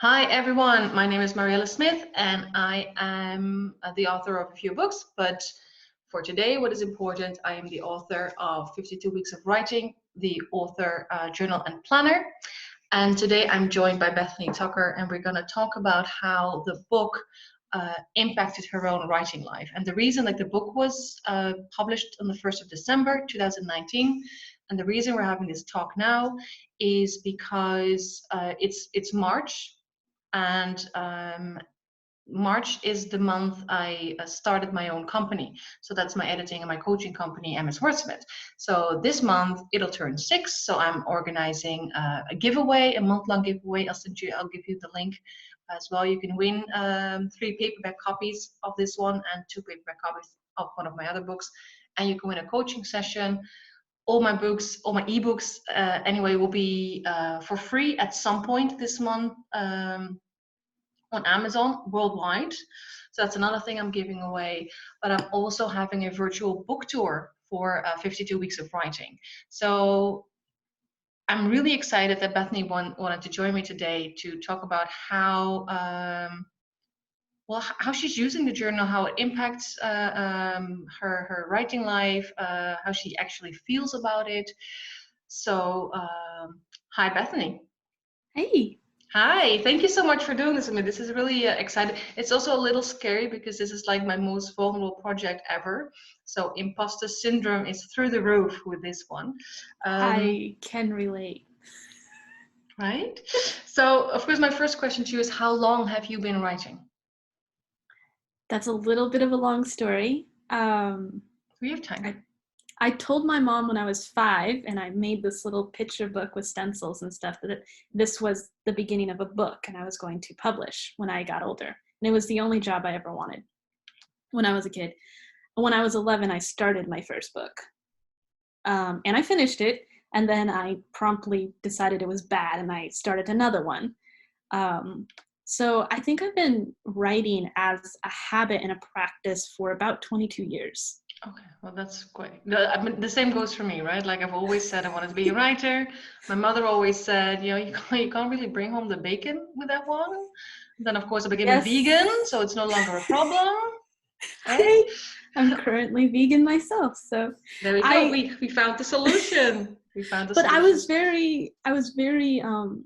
Hi everyone, my name is Mariella Smith and I am the author of a few books, but for today what is important, I am the author of 52 Weeks of Writing, the author journal and planner, and today I'm joined by Bethany Tucker and we're going to talk about how the book impacted her own writing life. And the reason the book was published on the 1st of December 2019, and the reason we're having this talk now is because it's March, and March is the month I started my own company. So that's my editing and my coaching company, MS Wordsmith. So this month it'll turn 6. So I'm organizing a giveaway, a month-long giveaway. I'll give you the link as well. You can win 3 paperback copies of this one and 2 paperback copies of one of my other books. And you can win a coaching session. All my books, all my ebooks, anyway, will be for free at some point this month. On Amazon worldwide. So that's another thing I'm giving away. But I'm also having a virtual book tour for 52 Weeks of Writing. So I'm really excited that Bethany wanted to join me today to talk about how how she's using the journal, how it impacts her writing life, how she actually feels about it. So hi Bethany. Hey. Hi, thank you so much for doing this with me. This is really exciting. It's also a little scary because this is like my most vulnerable project ever. So imposter syndrome is through the roof with this one. I can relate. Right? So, of course, my first question to you is, how long have you been writing? That's a little bit of a long story. We have time. I told my mom when I was 5, and I made this little picture book with stencils and stuff, that this was the beginning of a book and I was going to publish when I got older. And it was the only job I ever wanted when I was a kid. When I was 11, I started my first book. And I finished it, and then I promptly decided it was bad and I started another one. So I think I've been writing as a habit and a practice for about 22 years. Okay, well, that's great. I mean, the same goes for me, right? Like I've always said, I wanted to be a writer. My mother always said, you can't really bring home the bacon with that one. Then, of course, I became a vegan, so it's no longer a problem. Right? I'm currently vegan myself, so there we go. We found the solution. We found the but solution. I was very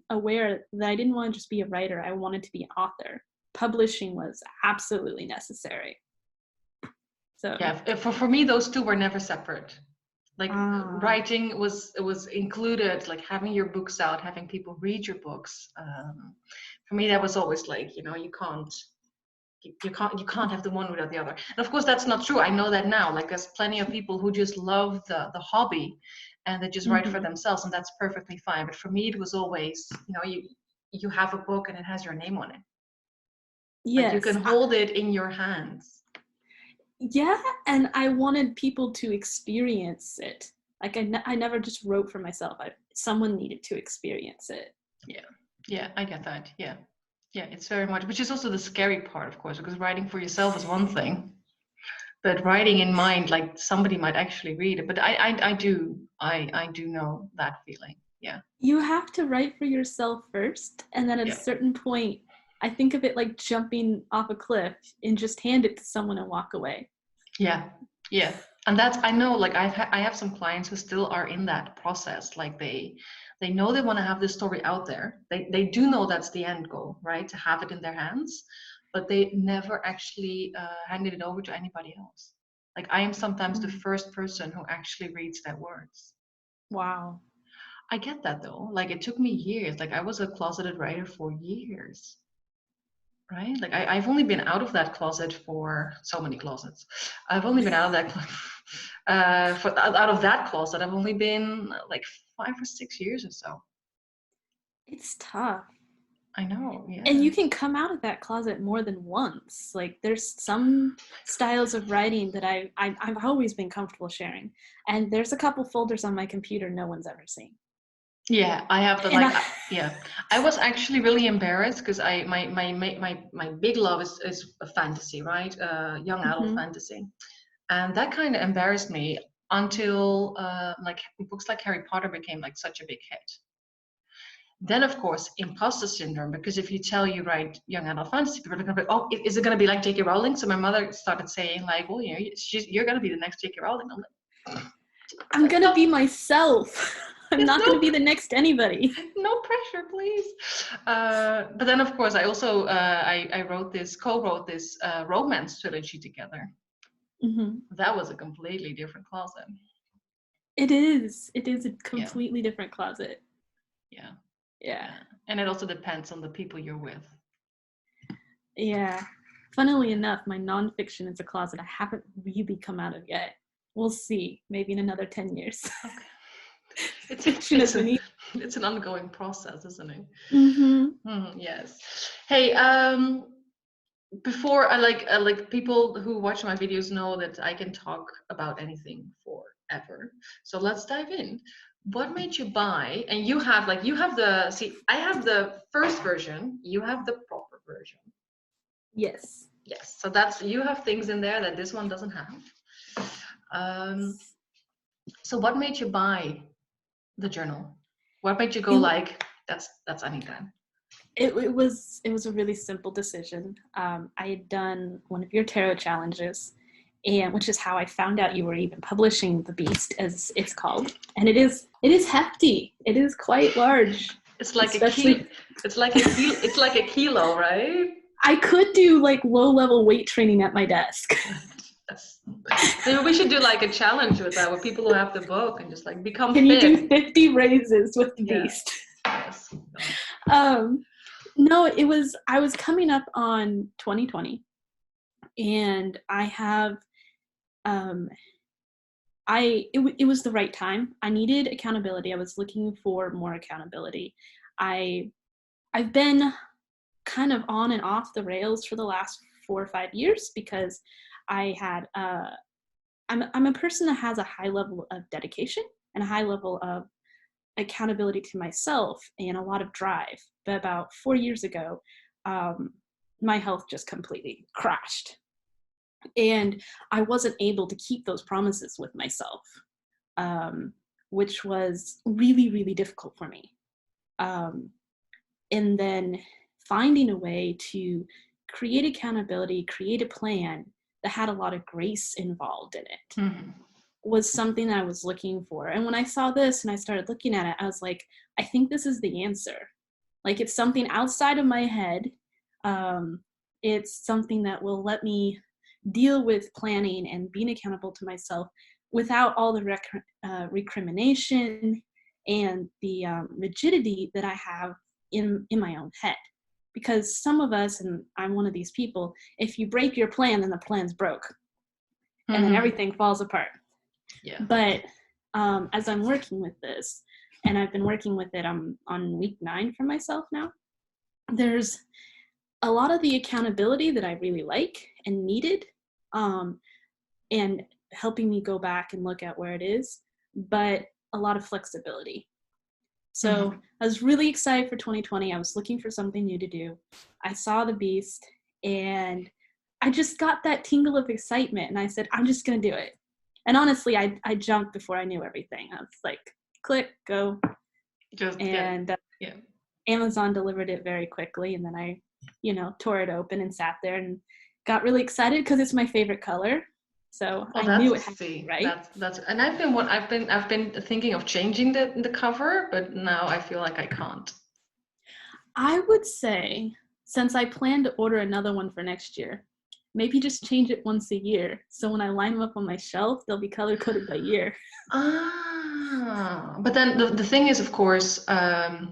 aware that I didn't want to just be a writer. I wanted to be an author. Publishing was absolutely necessary. So yeah, for me, those two were never separate. Like writing was included, like having your books out, having people read your books. For me, that was always like, you can't have the one without the other. And of course, that's not true. I know that now. Like there's plenty of people who just love the hobby and they just write for themselves, and that's perfectly fine. But for me, it was always, you have a book and it has your name on it. Yes. Like you can hold it in your hands. Yeah, and I wanted people to experience it. Like I never just wrote for myself. Someone needed to experience it. Yeah, I get that. Yeah, it's very much, which is also the scary part, of course, because writing for yourself is one thing, but writing in mind, like somebody might actually read it. But I do know that feeling. Yeah. You have to write for yourself first, and then at a certain point, I think of it like jumping off a cliff and just hand it to someone and walk away. Yeah. And that's, I know, like I have some clients who still are in that process. Like they know they want to have this story out there. They do know that's the end goal, right? To have it in their hands, but they never actually handed it over to anybody else. Like I am sometimes the first person who actually reads their words. Wow. I get that though. Like it took me years. Like I was a closeted writer for years. Right? Like I've only been out of that closet for so many closets. I've only been out of that out of that closet. I've only been like 5 or 6 years or so. It's tough. I know, yeah. And you can come out of that closet more than once. Like there's some styles of writing that I've always been comfortable sharing, and there's a couple folders on my computer no one's ever seen. Yeah, I have the yeah. I was actually really embarrassed because my big love is a fantasy, right? Young adult fantasy, and that kind of embarrassed me until like books like Harry Potter became like such a big hit. Then, of course, imposter syndrome, because if you tell you write young adult fantasy, people are going to be, oh, is it going to be like J.K. Rowling? So my mother started saying like, well, you know, you're going to be the next J.K. Rowling. I'm going to be myself. I'm not going to be the next anybody. No pressure, please. But then, of course, I also co-wrote this romance trilogy together. Mm-hmm. That was a completely different closet. It is a completely different closet. Yeah. And it also depends on the people you're with. Yeah. Funnily enough, my nonfiction is a closet I haven't really come out of yet. We'll see. Maybe in another 10 years. Okay. It's an ongoing process, isn't it? Mm-hmm. Yes. Hey, before I like people who watch my videos know that I can talk about anything forever. So let's dive in. What made you buy? And you have I have the first version, you have the proper version. Yes. So you have things in there that this one doesn't have. So what made you buy the journal? What made you go that's Anita? It was a really simple decision. I had done one of your tarot challenges, and which is how I found out you were even publishing The Beast, as it's called. And it is hefty. It is quite large. It's like a kilo, right? I could do like low-level weight training at my desk. Maybe we should do like a challenge with that, with people who have the book and just like become Can fit. You do 50 raises with The Beast? Yes. No, I was coming up on 2020, and I have, it was the right time. I needed accountability. I was looking for more accountability. I've been kind of on and off the rails for the last 4 or 5 years because I had, I'm a person that has a high level of dedication and a high level of accountability to myself and a lot of drive. But about 4 years ago, my health just completely crashed. And I wasn't able to keep those promises with myself, which was really, really difficult for me. And then finding a way to create accountability, create a plan that had a lot of grace involved in it. Mm-hmm. Was something that I was looking for. And when I saw this and I started looking at it, I was like, I think this is the answer. Like, it's something outside of my head. It's something that will let me deal with planning and being accountable to myself without all the recrimination and the rigidity that I have in my own head. Because some of us, and I'm one of these people, if you break your plan, then the plan's broke. Mm-hmm. And then everything falls apart. Yeah. But as I'm working with this, and I've been working with it, I'm on week 9 for myself now, there's a lot of the accountability that I really like and needed, and helping me go back and look at where it is, but a lot of flexibility. So mm-hmm. I was really excited for 2020. I was looking for something new to do. I saw The Beast, and I just got that tingle of excitement, and I said, I'm just going to do it. And honestly, I jumped before I knew everything. I was like, click, go. Amazon delivered it very quickly. And then I, tore it open and sat there and got really excited because it's my favorite color. So I knew it had to be right. And I've been thinking of changing the cover, but now I feel like I can't. I would say, since I plan to order another one for next year, maybe just change it once a year. So when I line them up on my shelf, they'll be color-coded by year. But then the thing is, of course, I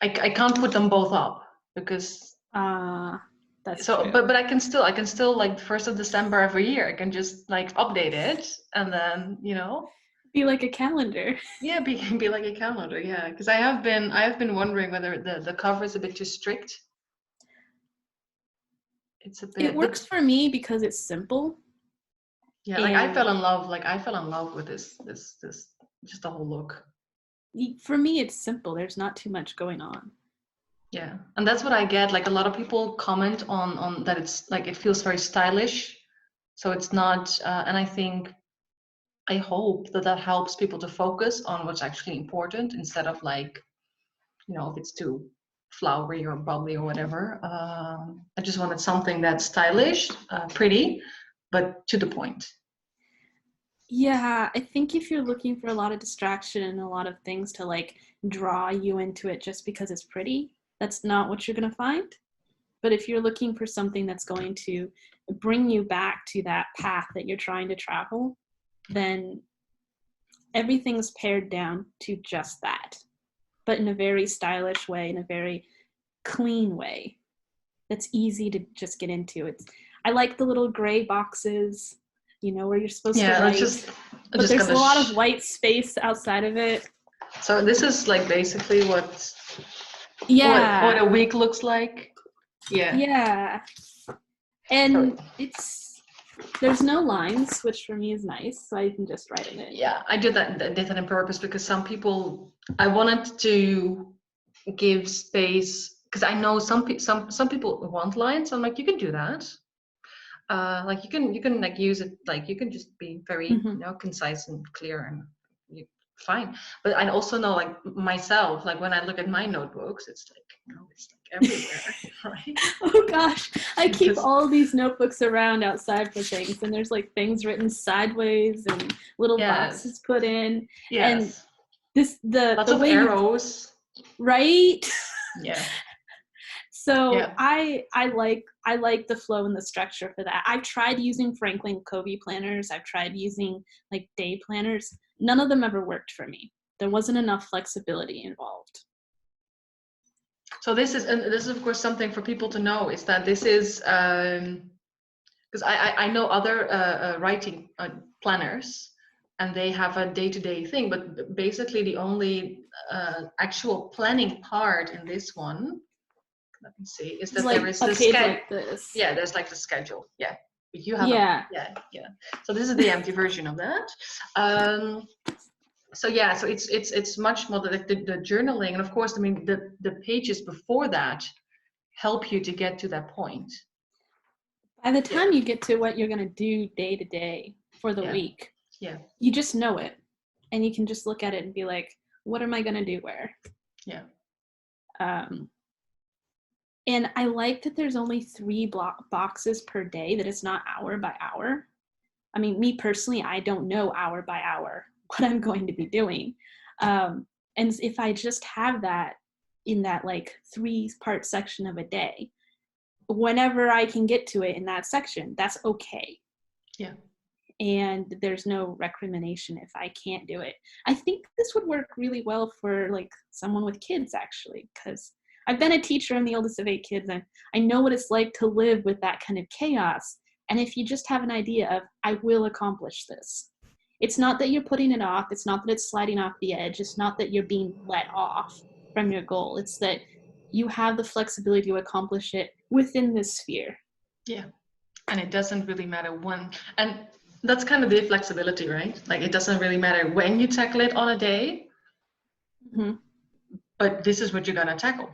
can't put them both up because... that's so, true. But I can still like 1st of December every year, I can just like update it and then, Be like a calendar. Yeah, be like a calendar, yeah. Because I have been wondering whether the cover is a bit too strict. It's a bit. It works for me because it's simple. Yeah, like I fell in love with this just the whole look. For me, it's simple. There's not too much going on. Yeah, and that's what I get. Like a lot of people comment on that it's like it feels very stylish, so it's not. And I hope that helps people to focus on what's actually important instead of like if it's too flowery or bubbly or whatever. I just wanted something that's stylish, pretty, but to the point. Yeah, I think if you're looking for a lot of distraction and a lot of things to like draw you into it just because it's pretty, that's not what you're going to find. But if you're looking for something that's going to bring you back to that path that you're trying to travel, then everything's pared down to just that, but in a very stylish way, in a very clean way that's easy to just get into. I like the little gray boxes, where you're supposed to write, but there's a lot of white space outside of it. So this is like basically what a week looks like. Yeah. And there's no lines, which for me is nice, so I can just write in it. Yeah, I did that on purpose because some people, I wanted to give space, because I know some people want lines. So I'm like, you can do that. Like you can like use it, like you can just be very concise and clear, and fine. But I also know, like myself, like when I look at my notebooks, it's like everywhere, right? Oh gosh, I keep all these notebooks around outside for things, and there's like things written sideways and little boxes put in. Yes. And lots of arrows, right? Yeah. So I like the flow and the structure for that. I've tried using Franklin Covey planners. I've tried using like day planners. None of them ever worked for me. There wasn't enough flexibility involved. So this is of course something for people to know, is that this is because I know other writing planners, and they have a day-to-day thing, but basically the only actual planning part in this one, let me see, is that there is the schedule. Like this. Yeah, there's like the schedule. Yeah, but you have yeah. So this is the empty version of that. So it's much more like the journaling, and of course, I mean the pages before that help you to get to that point. By the time you get to what you're going to do day to day for the week, you just know it, and you can just look at it and be like, what am I going to do where? Yeah. And I like that there's only 3 boxes per day, that it's not hour by hour. I mean, me personally, I don't know hour by hour what I'm going to be doing. And if I just have that in that like 3-part section of a day, whenever I can get to it in that section, that's okay. Yeah. And there's no recrimination if I can't do it. I think this would work really well for like someone with kids, actually, because I've been a teacher. I'm the oldest of 8 kids, and I know what it's like to live with that kind of chaos. And if you just have an idea of, I will accomplish this. It's not that you're putting it off. It's not that it's sliding off the edge. It's not that you're being let off from your goal. It's that you have the flexibility to accomplish it within this sphere. Yeah. And it doesn't really matter when. And that's kind of the flexibility, right? Like it doesn't really matter when you tackle it on a day. Mm-hmm. But this is what you're going to tackle.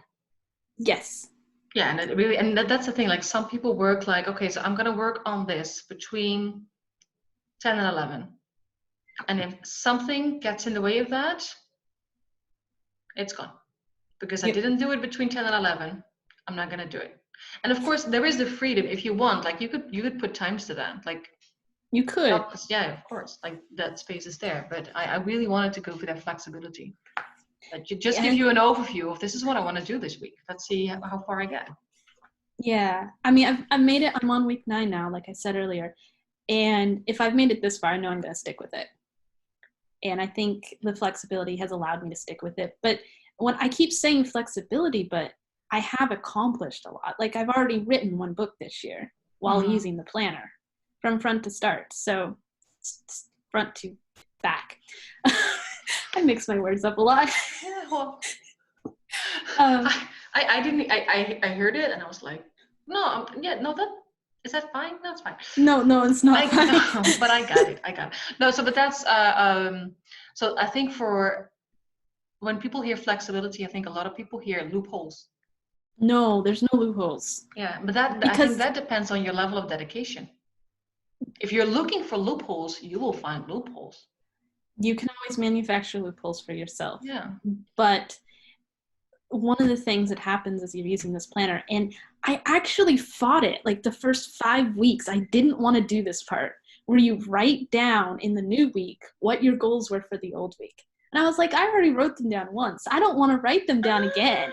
Yes. Yeah, and it really, and that's the thing. Like some people work like, okay, so I'm going to work on this between 10 and 11. And if something gets in the way of that, it's gone. Because I didn't do it between 10 and 11, I'm not going to do it. And of course, there is the freedom if you want. Like you could put times to that. Like you could. Yeah, of course. Like that space is there. But I really wanted to go for that flexibility. That just give you an overview of, this is what I want to do this week. Let's see how far I get. Yeah, I mean, I've made it. I'm on week 9 now, like I said earlier. And if I've made it this far, I know I'm going to stick with it. And I think the flexibility has allowed me to stick with it. But when I keep saying flexibility, but I have accomplished a lot. Like I've already written 1 book this year while using the planner from front to start. So front to back. I mix my words up a lot. Yeah, well, I heard it and I was like, no, that is that fine? No, it's fine. No, it's not fine. No, but I got it. No, so but that's so I think for when people hear flexibility, I think a lot of people hear loopholes. No, there's no loopholes. Yeah, but I think that depends on your level of dedication. If you're looking for loopholes, you will find loopholes. You can always manufacture loopholes for yourself. Yeah. But one of the things that happens as you're using this planner, and I actually fought it like the first 5 weeks. I didn't want to do this part where you write down in the new week what your goals were for the old week. And I was like, I already wrote them down once. I don't want to write them down again.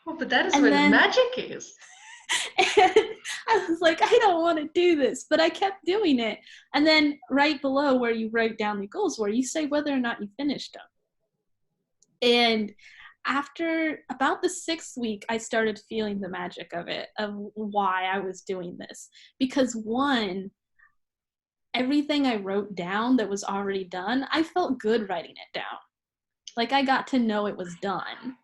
Oh, but that is And where the then magic is. and I was like, I don't want to do this, but I kept doing it. And then right below where you write down the goals, where you say whether or not you finished them. And after about the 6th week, I started feeling the magic of it, of why I was doing this. Because one, everything I wrote down that was already done, I felt good writing it down. Like I got to know it was done.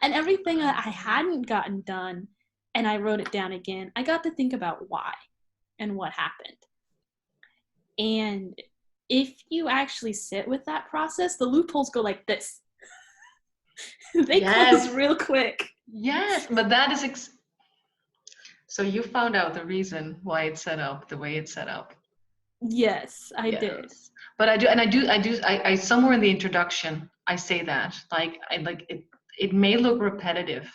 And everything that I hadn't gotten done and I wrote it down again, I got to think about why and what happened. And if you actually sit with that process, the loopholes go like this. They close real quick. Yes, but that is so you found out the reason why it's set up the way it's set up. Yes, I did. But I somewhere in the introduction I say that it may look repetitive,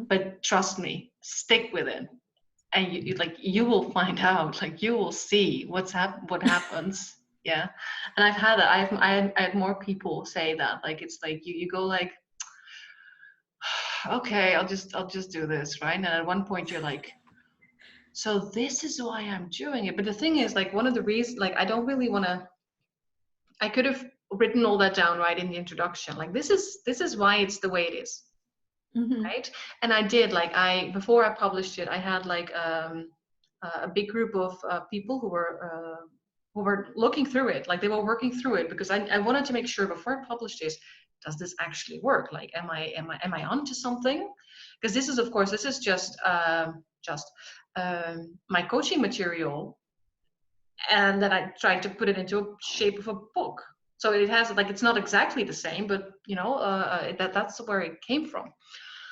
but trust me, stick with it, and you will find out, like you will see what happens. Yeah, and I've had that. I had more people say that, like it's like you go like, okay, I'll just do this, right? And at one point you're like, so this is why I'm doing it. But the thing is, like one of the reasons, like I don't really want to. I could have written all that down right in the introduction. Like this is why it's the way it is, right? And I did. Like before I published it, I had like a big group of people who were looking through it. Like they were working through it because I wanted to make sure before I published this, does this actually work? Like am I onto something? Because this is, of course, this is just my coaching material, and then I tried to put it into a shape of a book. So it has like, it's not exactly the same, but that's where it came from.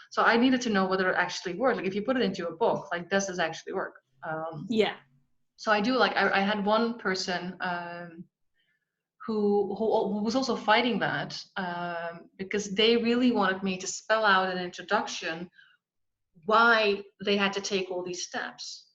So I needed to know whether it actually worked. Like if you put it into a book, like does this actually work? Yeah. So I do, like I had one person who was also fighting that because they really wanted me to spell out an introduction why they had to take all these steps.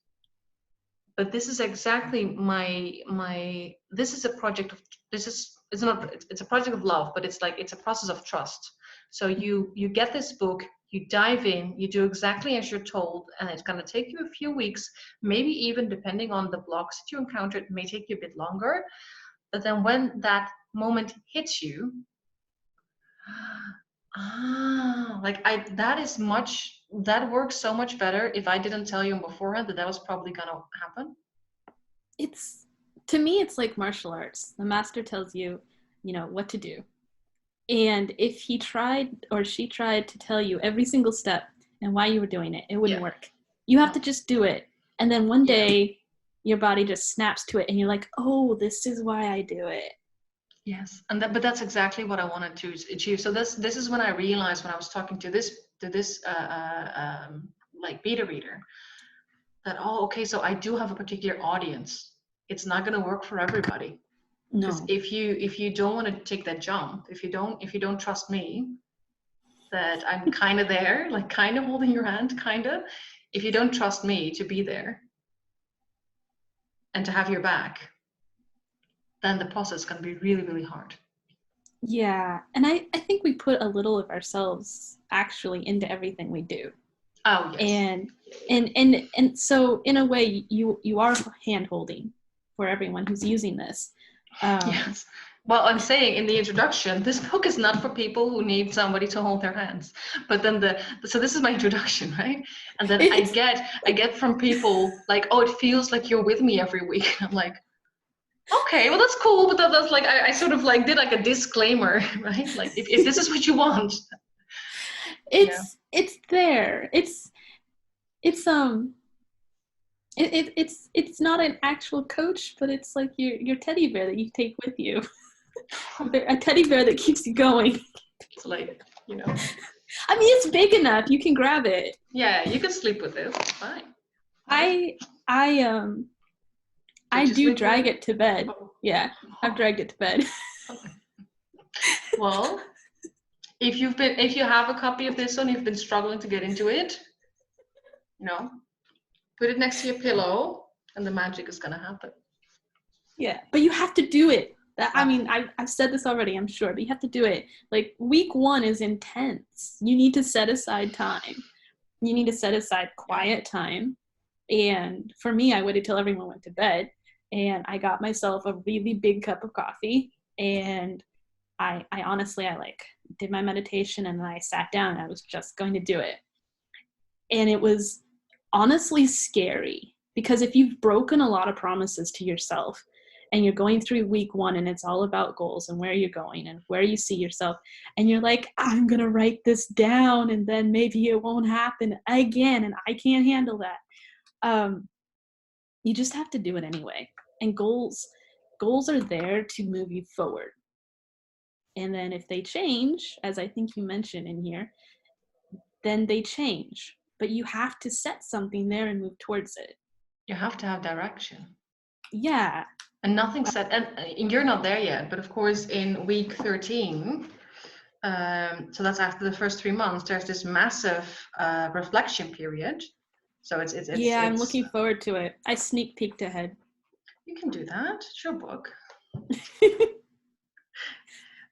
But this is exactly my this is a project of it's a project of love, but it's a process of trust. So you get this book, you dive in, you do exactly as you're told, and it's going to take you a few weeks, maybe even depending on the blocks that you encounter, it may take you a bit longer. But then when that moment hits you, that works so much better if I didn't tell you beforehand that was probably gonna happen. It's, to me, it's like martial arts. The master tells you, what to do. And if he tried or she tried to tell you every single step and why you were doing it, it wouldn't work. You have to just do it. And then one day your body just snaps to it and you're like, oh, this is why I do it. Yes, but that's exactly what I wanted to achieve. So this is when I realized, when I was talking to this like beta reader, that okay, so I do have a particular audience. It's not going to work for everybody. Because No. if you don't want to take that jump, if you don't trust me, that I'm kind of there, like kind of holding your hand, kind of. If you don't trust me to be there and to have your back, then the process can be really, really hard. Yeah. And I think we put a little of ourselves actually into everything we do. Oh, yes. And so in a way you are hand holding for everyone who's using this. Yes. Well, I'm saying in the introduction, this book is not for people who need somebody to hold their hands. But then so this is my introduction, right? And then I get from people like, oh, it feels like you're with me every week. I'm like, okay, well that's cool, but that's like I sort of like did like a disclaimer, right? Like if this is what you want. It's there. It's not an actual coach, but it's like your teddy bear that you take with you. A teddy bear that keeps you going. It's like, I mean, it's big enough. You can grab it. Yeah, you can sleep with it. It's fine. I do drag it to bed. Yeah, I've dragged it to bed. Well, if you have a copy of this one, you've been struggling to get into it, you know, put it next to your pillow and the magic is gonna happen. Yeah, but you have to do it. I mean, I've said this already, I'm sure, but you have to do it. Like, week 1 is intense. You need to set aside time. You need to set aside quiet time. And for me, I waited till everyone went to bed, and I got myself a really big cup of coffee, and I honestly, I like did my meditation, and then I sat down and I was just going to do it. And it was honestly scary, because if you've broken a lot of promises to yourself and you're going through week 1 and it's all about goals and where you're going and where you see yourself, and you're like, I'm going to write this down and then maybe it won't happen again and I can't handle that. You just have to do it anyway. And goals are there to move you forward. And then if they change, as I think you mentioned in here, then they change. But you have to set something there and move towards it. You have to have direction. Yeah. And nothing said, and you're not there yet, but of course in week 13, so that's after the first 3 months, there's this massive reflection period. So it's I'm looking forward to it. I sneak peeked ahead. You can do that. It's your book.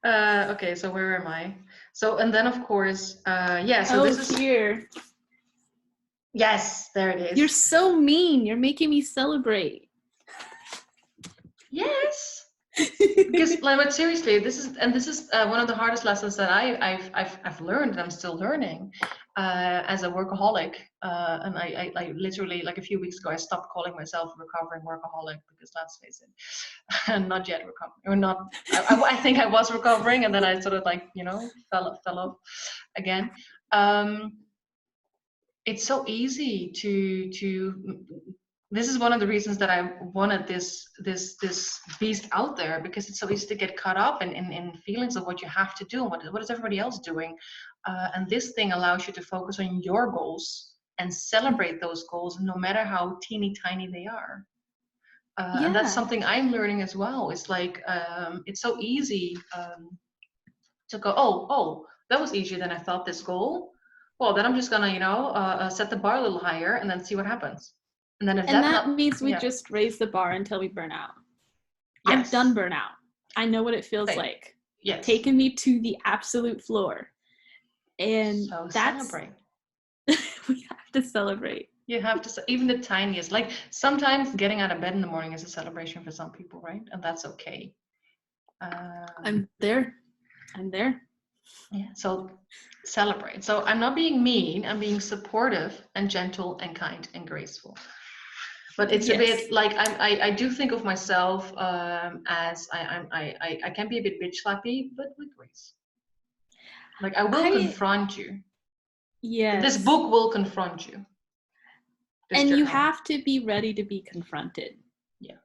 Okay, so where am I? So, and then of course, so this is here. Yes, there it is. You're so mean. You're making me celebrate. Yes. Because, like, but seriously, this is one of the hardest lessons that I've learned, and I'm still learning as a workaholic. And I literally, like a few weeks ago, I stopped calling myself a recovering workaholic, because let's face it, I'm not yet recovering, or not. I think I was recovering, and then I sort of fell off again. It's so easy to. This is one of the reasons that I wanted this beast out there, because it's so easy to get caught up in feelings of what you have to do and what is everybody else doing, and this thing allows you to focus on your goals and celebrate those goals, no matter how teeny tiny they are. And that's something I'm learning as well. It's like it's so easy to go, oh, that was easier than I thought, this goal. Well, then I'm just gonna set the bar a little higher and then see what happens. And then that means we just raise the bar until we burn out. Yes. I've done burnout. I know what it feels like. Yes. Taking me to the absolute floor. And so that's celebrate. We have to celebrate. You have to, even the tiniest. Like, sometimes getting out of bed in the morning is a celebration for some people, right? And that's okay. I'm there. Yeah, so celebrate. So I'm not being mean, I'm being supportive and gentle and kind and graceful. But it's a bit like I do think of myself as I can be a bit bitch slappy, but with grace. Like, I will confront you. Yes. This book will confront you. And you have to be ready to be confronted. Yeah.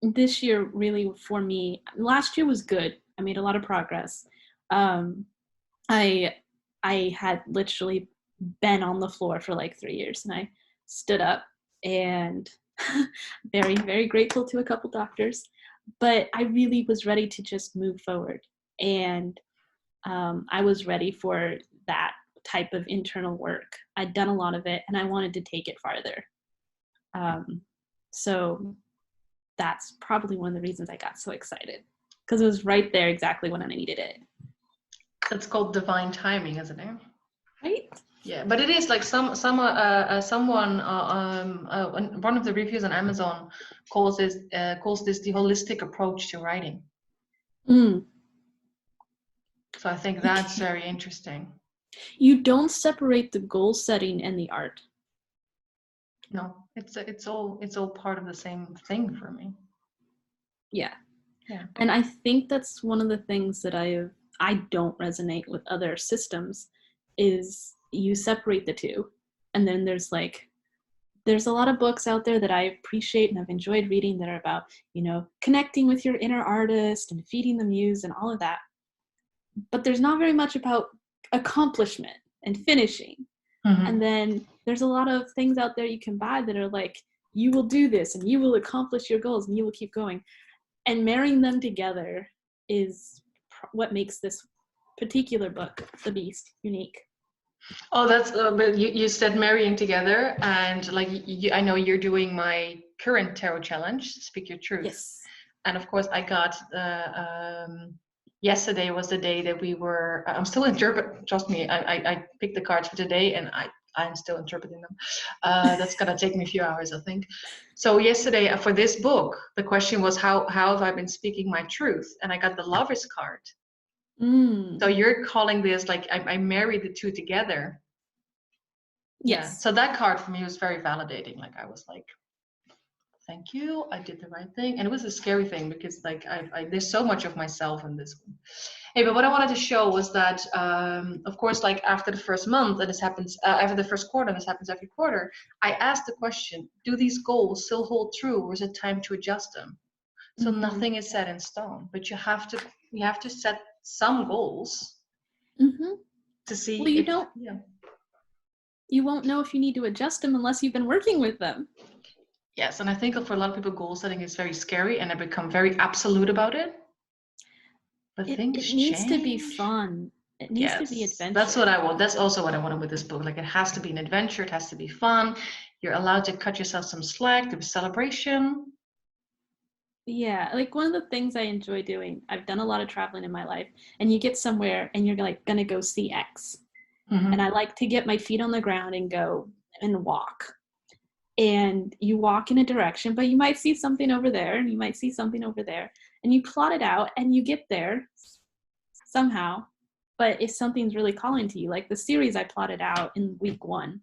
This year, really, for me, last year was good. I made a lot of progress. I had literally been on the floor for like 3 years, and I stood up, and very, very grateful to a couple doctors, but I really was ready to just move forward. And I was ready for that type of internal work. I'd done a lot of it, and I wanted to take it farther. So that's probably one of the reasons I got so excited, because it was right there exactly when I needed it. That's called divine timing, isn't it? Right? Yeah, but it is like someone one of the reviews on Amazon calls this the holistic approach to writing. So I think that's very interesting. You don't separate the goal setting and the art. No, it's all part of the same thing for me. Yeah. And I think that's one of the things that I don't resonate with other systems, is you separate the two. And then there's a lot of books out there that I appreciate and I've enjoyed reading that are about, connecting with your inner artist and feeding the muse and all of that. But there's not very much about accomplishment and finishing. Mm-hmm. And then there's a lot of things out there you can buy that are like, you will do this and you will accomplish your goals and you will keep going. And marrying them together is what makes this particular book, The Beast, unique. Oh, that's but you said marrying together, and like I know you're doing my current tarot challenge, Speak Your Truth, Yes. and of course I got yesterday was the day that we were. I'm still interpret. Trust me, I picked the cards for today, and I'm still interpreting them. That's gonna take me a few hours, I think. So yesterday for this book, the question was how have I been speaking my truth, and I got the Lovers card. So you're calling this like I married the two together. Yeah. Yes. So that card for me was very validating. Like I was like, thank you, I did the right thing. And it was a scary thing because like I there's so much of myself in this one. Hey, but what I wanted to show was that of course, like after the first month, and this happens after the first quarter, and this happens every quarter, I asked the question, do these goals still hold true, or is it time to adjust them? So nothing is set in stone, but you have to set some goals to see Well, if you won't know if you need to adjust them unless you've been working with them. Yes, and I think for a lot of people, goal setting is very scary, and they become very absolute about it. But It things needs to be change. fun. It needs to be Yes, that's adventure. what I want. That's also what I wanted with this book. Like it has to be an adventure. It has to be fun. You're allowed to cut yourself some slack. Do a celebration. Yeah, like one of the things I enjoy doing, I've done a lot of traveling in my life, and you get somewhere and you're like gonna go see X. And I like to get my feet on the ground and go and walk. And you walk in a direction, but you might see something over there and you might see something over there, and you plot it out and you get there somehow. But if something's really calling to you, like the series I plotted out in week 1,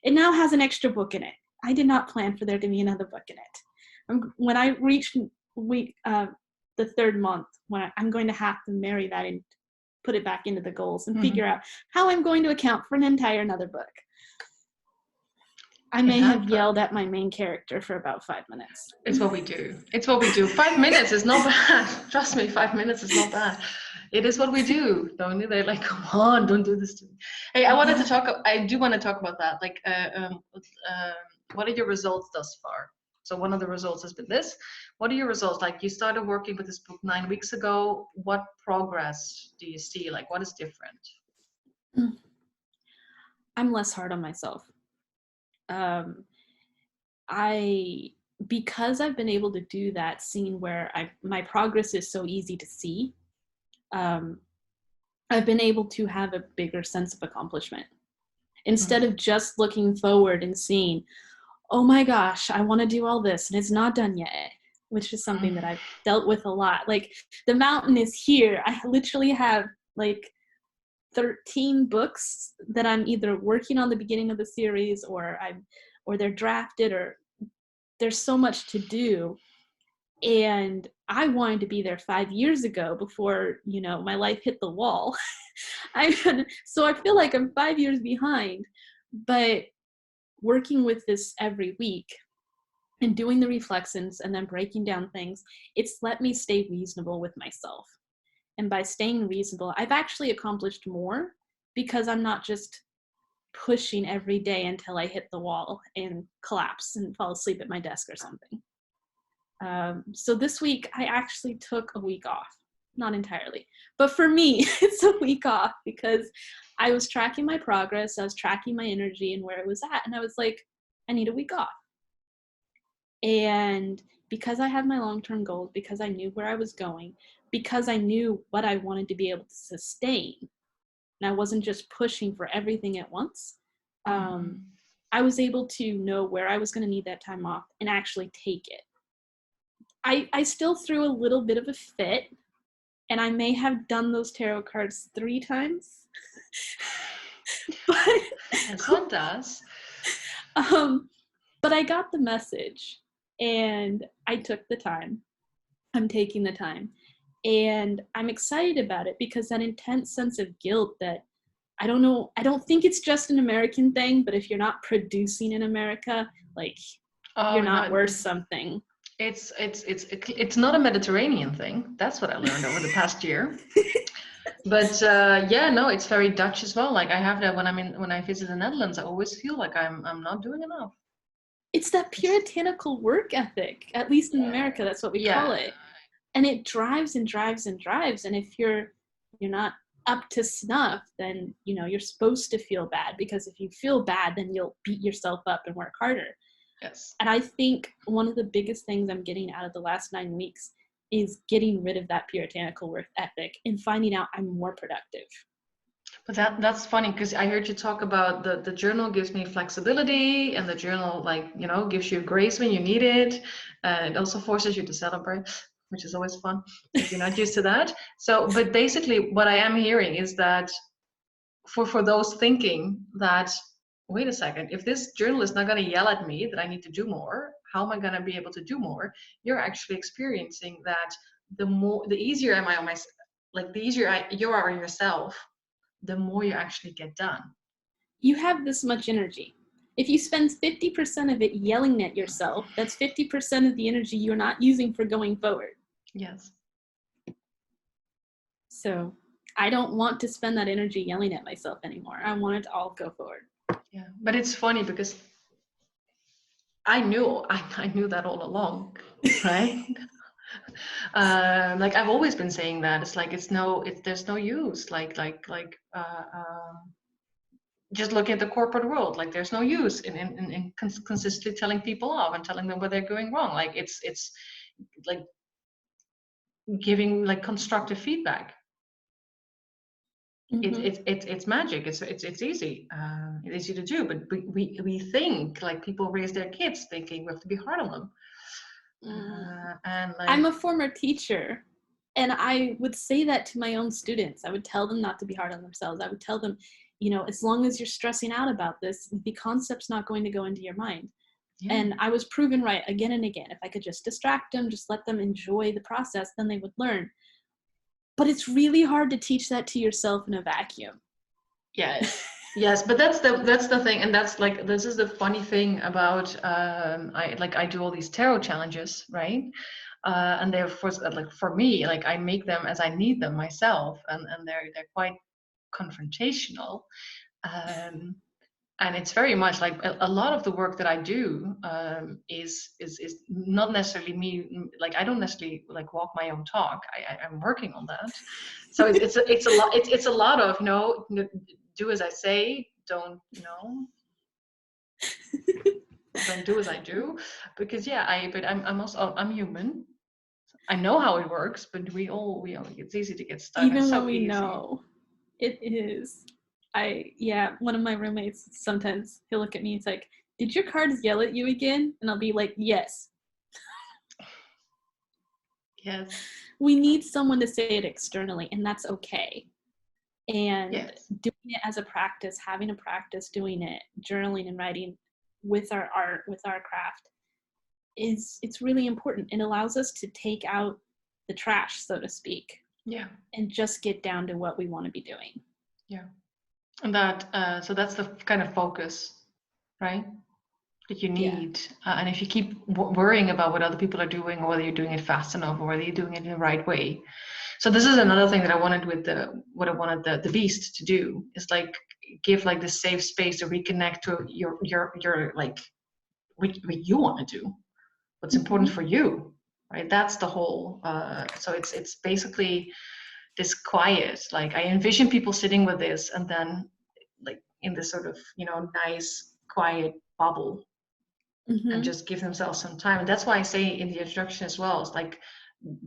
it now has an extra book in it. I did not plan for there to be another book in it. When I reach the 3rd month, when I'm going to have to marry that and put it back into the goals and figure out how I'm going to account for an entire another book. I may have yelled at my main character for about 5 minutes. It's what we do. It's what we do. 5 minutes is not bad. Trust me, 5 minutes is not bad. It is what we do. Don't they? They're like, come on, don't do this to me. Hey, I do want to talk about that. Like, what are your results thus far? So one of the results has been this. What are your results? Like you started working with this book 9 weeks ago. What progress do you see? Like what is different? I'm less hard on myself. Because I've been able to do that scene where my progress is so easy to see, I've been able to have a bigger sense of accomplishment. Instead of just looking forward and seeing, oh my gosh, I want to do all this and it's not done yet, which is something that I've dealt with a lot. Like the mountain is here. I literally have like 13 books that I'm either working on the beginning of the series or they're drafted, or there's so much to do. And I wanted to be there 5 years ago before, my life hit the wall. So I feel like I'm 5 years behind, but working with this every week and doing the reflections and then breaking down things, it's let me stay reasonable with myself. And by staying reasonable, I've actually accomplished more because I'm not just pushing every day until I hit the wall and collapse and fall asleep at my desk or something. So this week, I actually took a week off. Not entirely, but for me, it's a week off because I was tracking my progress. I was tracking my energy and where it was at. And I was like, I need a week off. And because I had my long-term goals, because I knew where I was going, because I knew what I wanted to be able to sustain, and I wasn't just pushing for everything at once, I was able to know where I was going to need that time off and actually take it. I still threw a little bit of a fit, and I may have done those tarot cards 3 times. But As one does. But I got the message, and I took the time. I'm taking the time. And I'm excited about it because that intense sense of guilt that I don't think it's just an American thing, but if you're not producing in America, like you're not worth something. It's not a Mediterranean thing. That's what I learned over the past year. But it's very Dutch as well. Like I have that when I visit the Netherlands, I always feel like I'm not doing enough. It's that puritanical work ethic, at least in America, that's what we call it. And it drives and drives and drives. And if you're you're not up to snuff, then, you know, you're supposed to feel bad, because if you feel bad, then you'll beat yourself up and work harder. Yes. And I think one of the biggest things I'm getting out of the last 9 weeks is getting rid of that puritanical work ethic and finding out I'm more productive. But that's funny, because I heard you talk about the journal gives me flexibility, and the journal, like, you know, gives you grace when you need it. It also forces you to celebrate, which is always fun if you're not used to that. So, but basically what I am hearing is that for those thinking that, wait a second, if this journal is not going to yell at me that I need to do more, how am I going to be able to do more? You're actually experiencing that the easier am I on myself, like the easier you are on yourself, the more you actually get done. You have this much energy. If you spend 50% of it yelling at yourself, that's 50% of the energy you're not using for going forward. Yes. So I don't want to spend that energy yelling at myself anymore. I want it to all go forward. Yeah, but it's funny because I knew that all along, right? Like I've always been saying that it's like there's no use, just looking at the corporate world, like there's no use in consistently telling people off and telling them what they're doing wrong. Like it's like giving like constructive feedback. Mm-hmm. It's magic. It's easy. It's easy to do, but we think like people raise their kids thinking we have to be hard on them. And like, I'm a former teacher, and I would say that to my own students. I would tell them not to be hard on themselves. I would tell them, you know, as long as you're stressing out about this, the concept's not going to go into your mind. yeah. And I was proven right again and again. If I could just distract them, just let them enjoy the process, then they would learn. But it's really hard to teach that to yourself in a vacuum. Yes, but that's the thing, and that's like, this is the funny thing about I do all these tarot challenges, right? And they're for me, like I make them as I need them myself, and they're quite confrontational. And it's very much like a lot of the work that I do is not necessarily me. Like I don't necessarily like walk my own talk. I'm working on that. So it's a lot. It's a lot of, you know, do as I say. Don't, you know, don't do as I do. Because yeah, but I'm also, I'm human. I know how it works, but we all it's easy to get stuck. Even It's when so we easy. know it is. One of my roommates, sometimes he'll look at me, it's like, did your cards yell at you again? And I'll be like, yes. Yes. We need someone to say it externally, and that's okay. And yes. Doing it as a practice, having a practice doing it, journaling and writing with our art, with our craft, it's really important. It allows us to take out the trash, so to speak. Yeah. And just get down to what we want to be doing. Yeah. And that, so that's the kind of focus, right, that you need. Yeah. And if you keep worrying about what other people are doing, or whether you're doing it fast enough, or whether you're doing it in the right way. So this is another thing that I wanted with what I wanted the beast to do, is like give like this safe space to reconnect to your like what you want to do, what's important for you, right? That's the whole. So it's basically this quiet, like I envision people sitting with this, and then like in this sort of, you know, nice quiet bubble, and just give themselves some time. And that's why I say in the introduction as well, it's like,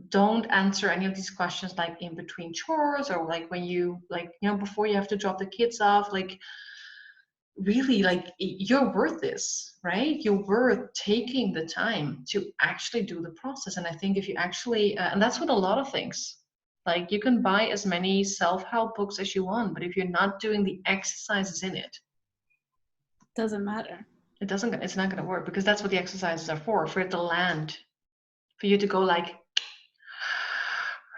don't answer any of these questions like in between chores, or like when you, like, you know, before you have to drop the kids off. Like really, like you're worth this, right? You're worth taking the time to actually do the process. And I think if you actually and that's what a lot of things, like you can buy as many self-help books as you want, but if you're not doing the exercises in it, doesn't matter. It's not going to work, because that's what the exercises are for it to land, for you to go like,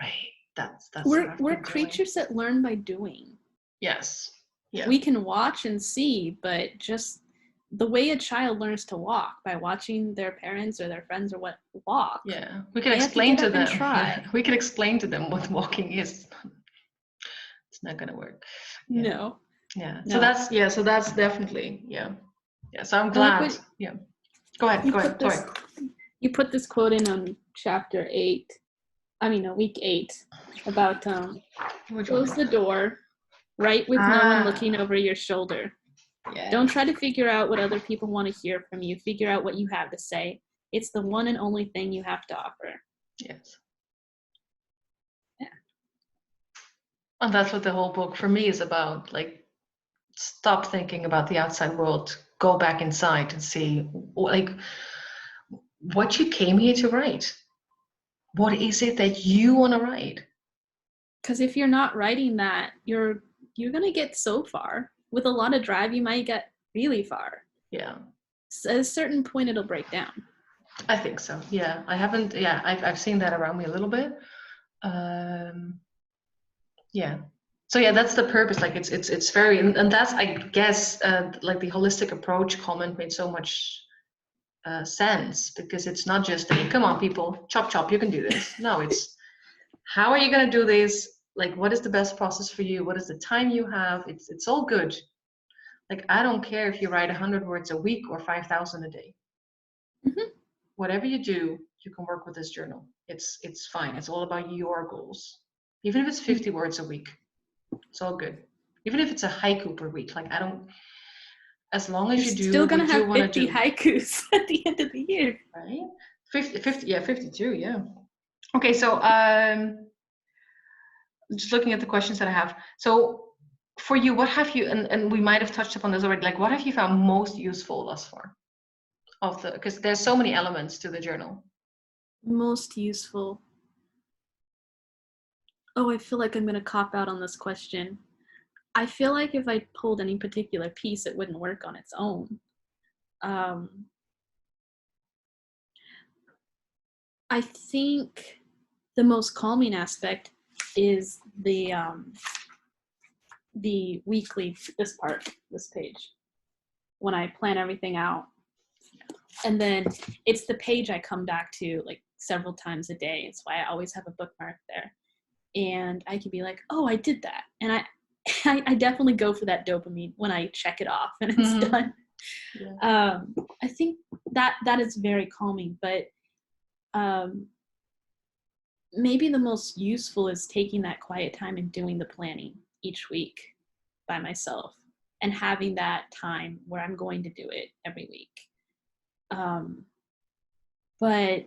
right, that's we're creatures that learn by doing. Yes. Yeah. We can watch and see, but just the way a child learns to walk, by watching their parents or their friends or what walk. Yeah, we can explain to them. Try. We can explain to them what walking is. It's not gonna work. Yeah. No. Yeah. No. So that's definitely, yeah. So I'm glad. Yeah. Go ahead. You put this quote in on chapter 8. week 8, about Which one? close the door, write with no one looking over your shoulder. Yeah. Don't try to figure out what other people want to hear from you. Figure out what you have to say. It's the one and only thing you have to offer. Yes. Yeah. And that's what the whole book for me is about. Like, stop thinking about the outside world. Go back inside and see, like, what you came here to write. What is it that you want to write? Because if you're not writing that, you're gonna get so far. With a lot of drive, you might get really far. Yeah. So at a certain point, it'll break down. I think so. Yeah. I haven't. Yeah. I've seen that around me a little bit. Yeah. So yeah, that's the purpose. Like it's very, and that's, I guess, like the holistic approach comment made so much sense, because it's not just a, come on people, chop chop, you can do this. No, it's, how are you going to do this? Like, what is the best process for you? What is the time you have? It's all good. Like, I don't care if you write 100 words a week or 5,000 a day. Mm-hmm. Whatever you do, you can work with this journal. It's fine. It's all about your goals. Even if it's 50 words a week, it's all good. Even if it's a haiku per week, like, I don't, as long as You're you do still what gonna you have want to 50 do. haikus at the end of the year. Right? 50, yeah, 52, yeah. Okay, so just looking at the questions that I have. So for you, what have you, and we might have touched upon this already, like, what have you found most useful thus far? Because there's so many elements to the journal. Most useful. Oh, I feel like I'm gonna cop out on this question. I feel like if I pulled any particular piece, it wouldn't work on its own. I think the most calming aspect is the weekly, this page, when I plan everything out. And then it's the page I come back to like several times a day. It's why I always have a bookmark there. And I can be like, oh, I did that. And I definitely go for that dopamine when I check it off and it's done. Yeah. I think that is very calming, but maybe the most useful is taking that quiet time and doing the planning each week by myself and having that time where I'm going to do it every week. But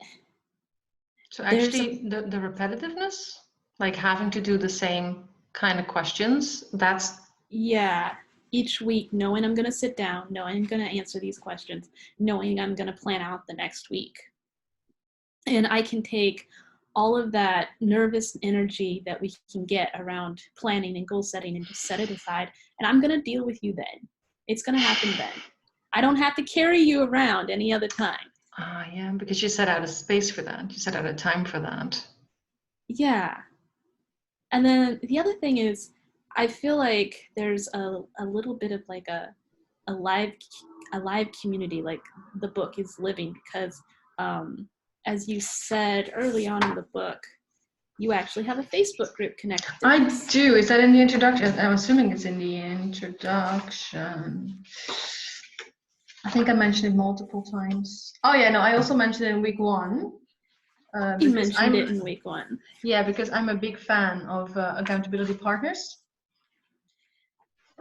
so actually the repetitiveness, like having to do the same kind of questions, that's, yeah, each week, knowing I'm going to sit down, knowing I'm going to answer these questions, knowing I'm going to plan out the next week. And I can take all of that nervous energy that we can get around planning and goal setting and just set it aside. And I'm going to deal with you then. It's going to happen then. I don't have to carry you around any other time. Yeah, because you set out a space for that. You set out a time for that. Yeah. And then the other thing is, I feel like there's a little bit of like a live community, like the book is living, because as you said early on in the book, you actually have a Facebook group connected to I this. do. Is that in the introduction? I'm assuming it's in the introduction. I think I mentioned it multiple times. Oh yeah, no, I also mentioned it in week 1. You mentioned it in week 1. Yeah, because I'm a big fan of accountability partners.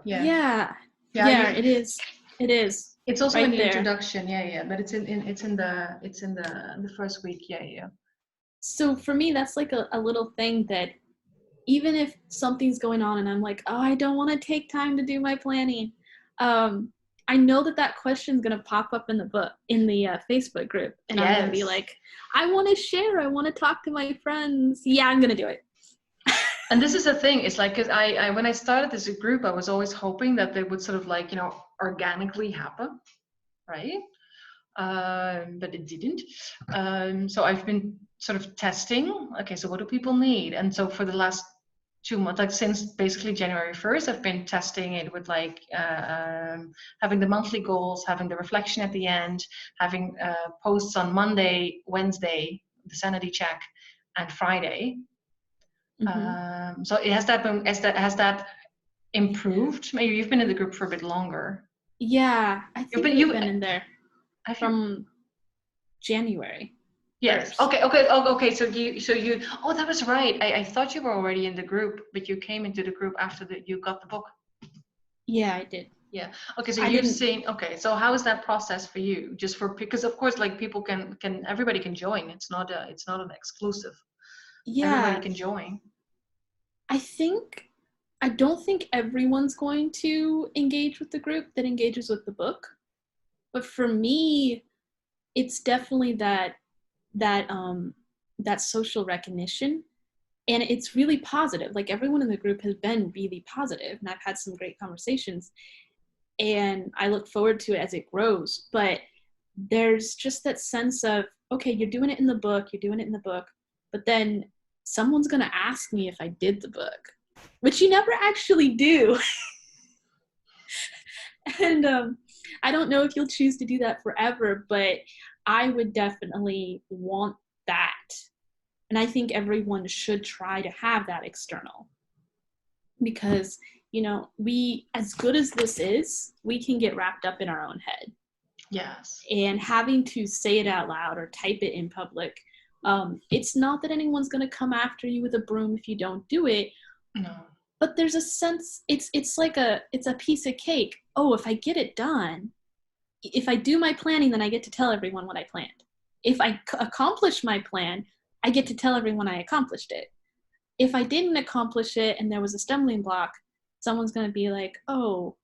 Yeah, it is. It is. It's also right in the there. introduction. Yeah, but it's in the first week. Yeah. So for me, that's like a little thing that even if something's going on and I'm like, oh, I don't want to take time to do my planning, I know that question's going to pop up in the book, in the Facebook group. And I'm going to be like, I want to share. I want to talk to my friends. Yeah, I'm going to do it. And this is the thing. It's like, because I when I started this group, I was always hoping that they would sort of like, organically happen, right? But it didn't. So I've been sort of testing, okay, so what do people need? And so for the last 2 months, like since basically January 1st, I've been testing it with like having the monthly goals, having the reflection at the end, having posts on Monday, Wednesday, the sanity check, and Friday. Mm-hmm. So has that improved? Maybe you've been in the group for a bit longer. Yeah, I think you've been in there from January. Yes. first. Okay. So you. Oh, that was right. I thought you were already in the group, but you came into the group after you got the book. Yeah, I did. Yeah. Okay. So I you've didn't. seen. Okay. So how is that process for you? Just for because of course like people can everybody can join. It's not an exclusive. Everybody Yeah, can join. I think I don't think everyone's going to engage with the group that engages with the book. But for me, it's definitely that that social recognition, and it's really positive. Like everyone in the group has been really positive, and I've had some great conversations, and I look forward to it as it grows. But there's just that sense of, okay, you're doing it in the book, but then someone's going to ask me if I did the book, which you never actually do. And I don't know if you'll choose to do that forever, but I would definitely want that. And I think everyone should try to have that external, because, we, as good as this is, we can get wrapped up in our own head. Yes. And having to say it out loud or type it in public, it's not that anyone's going to come after you with a broom if you don't do it. No. But there's a sense, it's like it's a piece of cake. Oh, if I get it done, if I do my planning, then I get to tell everyone what I planned. If I accomplish my plan, I get to tell everyone I accomplished it. If I didn't accomplish it and there was a stumbling block, someone's going to be like, oh,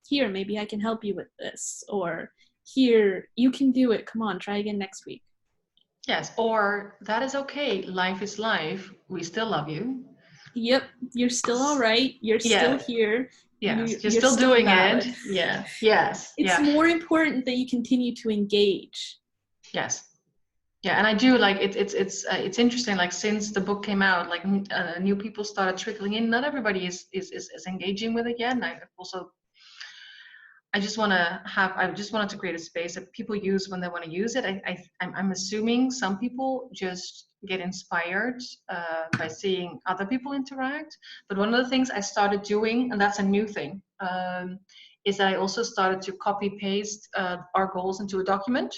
here, maybe I can help you with this. Or here, you can do it. Come on, try again next week. Yes. Or that is okay. Life is life. We still love you. Yep, you're still all right. You're still Yeah. here. Yes. You're You're still still doing it. valid. Yeah. Yes. It's Yeah. more important that you continue to engage. Yes. Yeah, and I do like it's interesting. Like since the book came out, like new people started trickling in. Not everybody is engaging with it yet. And I also I just wanted to create a space that people use when they want to use it. I'm assuming some people just get inspired by seeing other people interact. But one of the things I started doing, and that's a new thing, is that I also started to copy paste our goals into a document.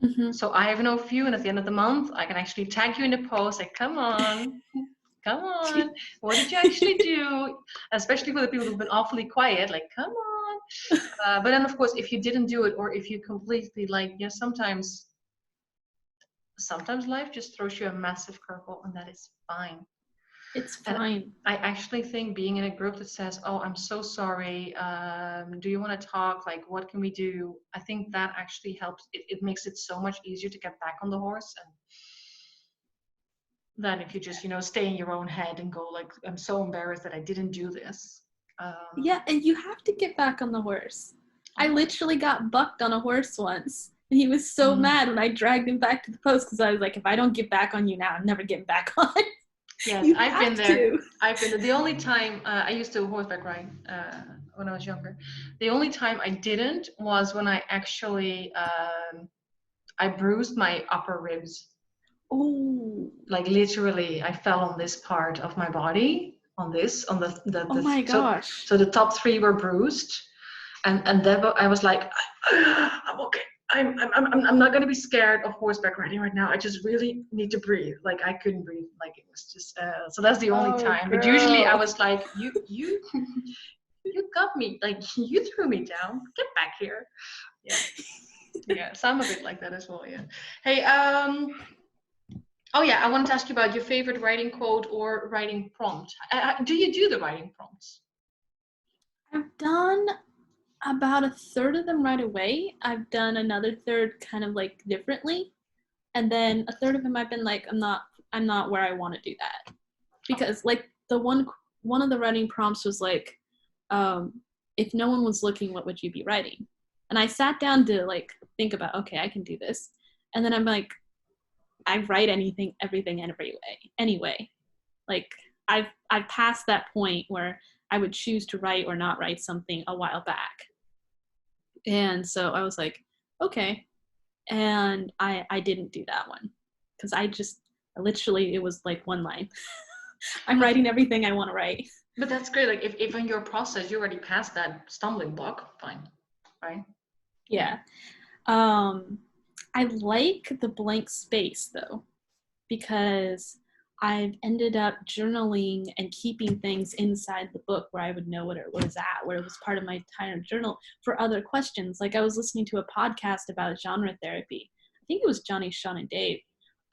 Mm-hmm. So I have no view, and at the end of the month, I can actually tag you in the post. Like, come on, come on, what did you actually do? Especially for the people who've been awfully quiet, like, come on. But then, of course, if you didn't do it, or if you completely like, sometimes life just throws you a massive curveball, and that is fine. It's And fine. I actually think being in a group that says, "Oh, I'm so sorry. Do you want to talk? Like, what can we do?" I think that actually helps. It makes it so much easier to get back on the horse, and than if you just stay in your own head and go like, "I'm so embarrassed that I didn't do this." Yeah, and you have to get back on the horse. I Yeah. literally got bucked on a horse once. And he was so Mm. mad when I dragged him back to the post, because I was like, if I don't get back on you now, I'm never getting back on. Yes, You I've been have there. to. I've been there. The only time I used to horseback ride when I was younger. The only time I didn't was when I actually I bruised my upper ribs. Oh, Like literally, I fell on this part of my body, on oh the my so gosh. so the top three were bruised, and then I was like, I'm okay. I'm not gonna be scared of horseback riding right now. I just really need to breathe. Like I couldn't breathe. Like it was just so that's the only Oh, time. But usually I girl. was like, you you got me. Like you threw me down. Get back here. Yeah, yeah. So I'm a bit like that as well. Yeah. Hey, oh yeah, I wanted to ask you about your favorite writing quote or writing prompt. Do you do the writing prompts? I've done about a third of them right away. I've done another third kind of like differently. And then a third of them I've been like, I'm not where I want to do that. Okay. Because like one of the writing prompts was like, if no one was looking, what would you be writing? And I sat down to like think about, okay, I can do this. And then I'm like, I write anything, everything, anyway. Like I've passed that point where I would choose to write or not write something a while back. And so I was like, okay. And I didn't do that one, because I just literally, it was like one line. I'm But writing everything I want to write. but that's great. Like if in your process you already passed that stumbling block, fine, right? Yeah. Yeah. Um, I like the blank space though, because I've ended up journaling and keeping things inside the book where I would know what it was at, where it was part of my entire journal for other questions. Like I was listening to a podcast about genre therapy. I think it was Johnny, Sean, and Dave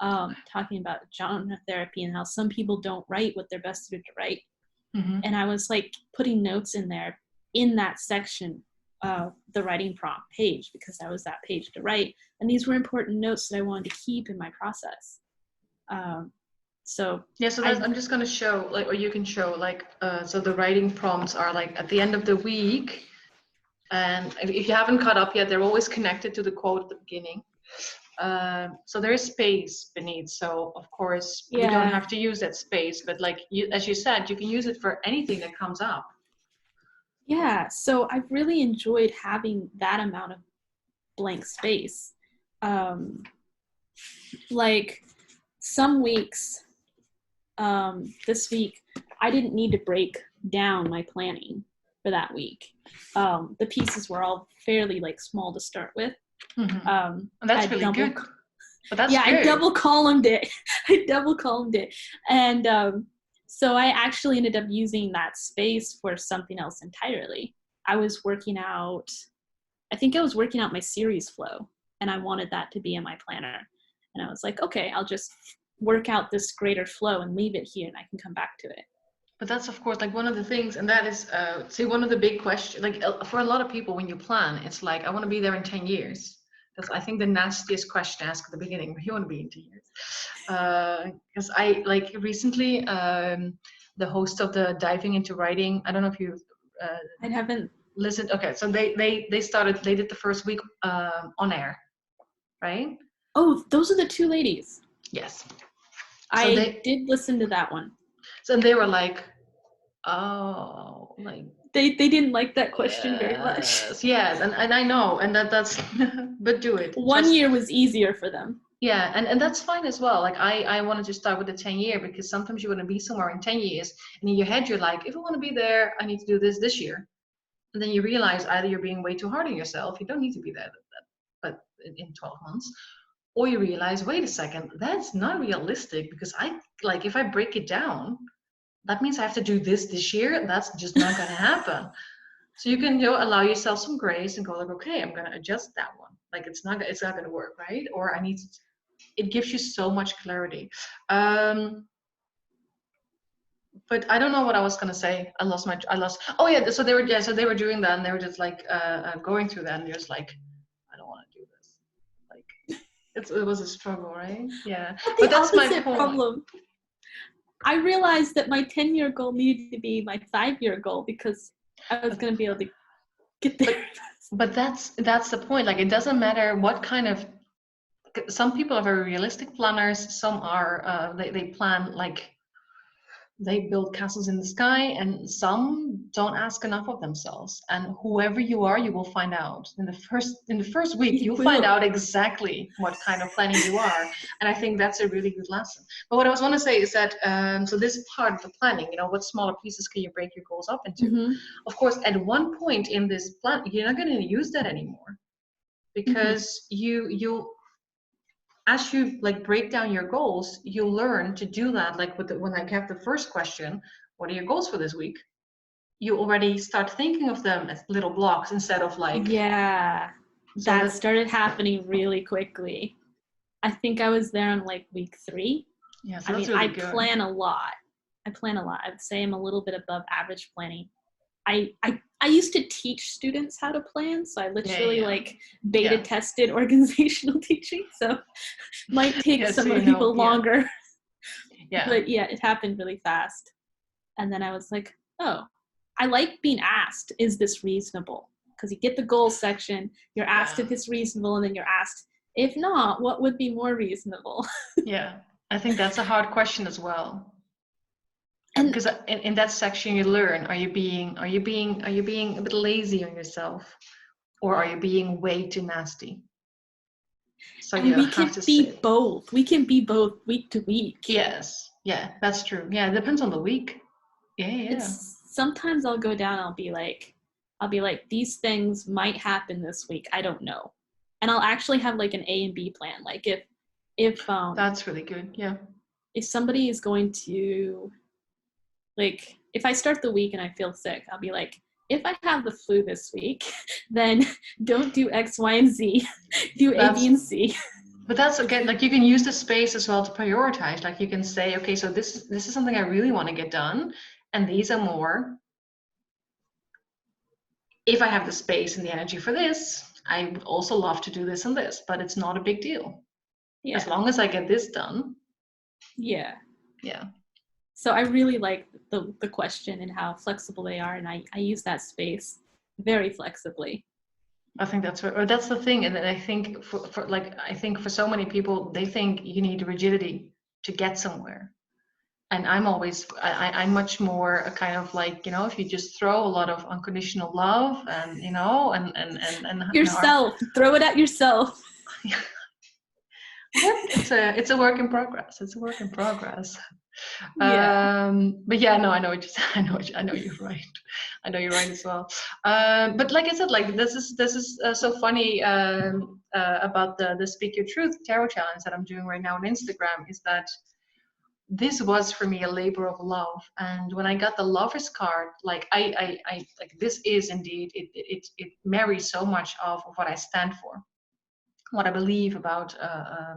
talking about genre therapy and how some people don't write what they're best suited to write. Mm-hmm. And I was like putting notes in there in that section of the writing prompt page because that was that page to write. And these were important notes that I wanted to keep in my process. So I'm just going to show, like, or you can show, like, so the writing prompts are like at the end of the week, and if you haven't caught up yet, they're always connected to the quote at the beginning. So there is space beneath. So of course we don't have to use that space, but like as you said, you can use it for anything that comes up. Yeah, so I've really enjoyed having that amount of blank space. Like some weeks, this week, I didn't need to break down my planning for that week. The pieces were all fairly like small to start with. Mm-hmm. And that's really good. But that's yeah, good. I double columned it. And so I actually ended up using that space for something else entirely. I think I was working out my series flow, and I wanted that to be in my planner. And I was like, okay, I'll just work out this greater flow and leave it here, and I can come back to it. But that's, of course, like one of the things, and that is, one of the big questions, like for a lot of people, when you plan, it's like, I want to be there in 10 years. That's, I think, the nastiest question to ask at the beginning. Where you want to be in 10 years? Because I, like, recently, the host of the Diving into Writing, I don't know if you've I haven't listened. Okay, so they did the first week on air, right? Oh, those are the two ladies. Yes. I did listen to that one. So they were like, oh, like, they didn't like that question very much. Yes, and I know, and that's but do it. One year was easier for them. Yeah, and that's fine as well. Like I wanted to start with the 10 year, because sometimes you want to be somewhere in 10 years, and in your head you're like, if I want to be there, I need to do this year. And then you realize either you're being way too hard on yourself, you don't need to be there, but in 12 months, or you realize, wait a second, that's not realistic, because if I break it down, that means I have to do this year. That's just not going to happen. So you can allow yourself some grace and go like, okay, I'm going to adjust that one. Like it's not going to work, right? Or it gives you so much clarity. But I don't know what I was going to say. Oh yeah. So they were doing that, and they were just like going through that, and you're just like, I don't want to do this. Like it was a struggle, right? Yeah. But that's my point. Problem. I realized that my 10-year goal needed to be my 5-year goal, because I was going to be able to get there. But that's the point. Like, it doesn't matter what kind of. Some people are very realistic planners. Some are they plan like they build castles in the sky, and some don't ask enough of themselves. And whoever you are, you will find out in the first week. You'll find out exactly what kind of planning you are. And I think that's a really good lesson. But what I was want to say is that so this part of the planning, what smaller pieces can you break your goals up into? Mm-hmm. Of course, at one point in this plan, you're not going to use that anymore, because you as you break down your goals, you learn to do that. Like when I have the first question, what are your goals for this week? You already start thinking of them as little blocks instead of Yeah, that started happening really quickly. I think I was there on week 3. Yeah, so that's really good. I plan a lot. I would say I'm a little bit above average planning. I used to teach students how to plan, so I literally beta tested organizational teaching, so might take some people longer. Yeah. But it happened really fast. And then I was like, oh, I like being asked, is this reasonable? Because you get the goals section, you're asked if it's reasonable, and then you're asked, if not, what would be more reasonable? Yeah, I think that's a hard question as well. And because in that section you learn, are you being a bit lazy on yourself, or are you being way too nasty? So we can be both. We can be both week to week. Yes. Yeah, that's true. Yeah, it depends on the week. Yeah. Sometimes I'll go down, I'll be like, these things might happen this week. I don't know. And I'll actually have like an A and B plan. Like That's really good. Yeah. if somebody is going to, like, if I start the week and I feel sick, I'll be like, if I have the flu this week, then don't do X, Y, and Z. Do A, B, and C. But that's again, like, you can use the space as well to prioritize. Like, you can say, okay, so this is something I really want to get done, and these are more. If I have the space and the energy for this, I would also love to do this and this, but it's not a big deal. Yeah. As long as I get this done. Yeah. Yeah. So I really like the question and how flexible they are, and I use that space very flexibly. I think that's the thing, and I think for so many people, they think you need rigidity to get somewhere, and I'm much more a kind of like, if you just throw a lot of unconditional love and Yourself, throw it at yourself. It's a work in progress. It's a work in progress. Yeah. But yeah, no, I know what you're saying. I know you're right. I know you're right as well. But like I said, like this is so funny about the Speak Your Truth Tarot Challenge that I'm doing right now on Instagram, is that this was for me a labor of love. And when I got the Lover's card, like I like, this is indeed, it marries so much of what I stand for, what I believe about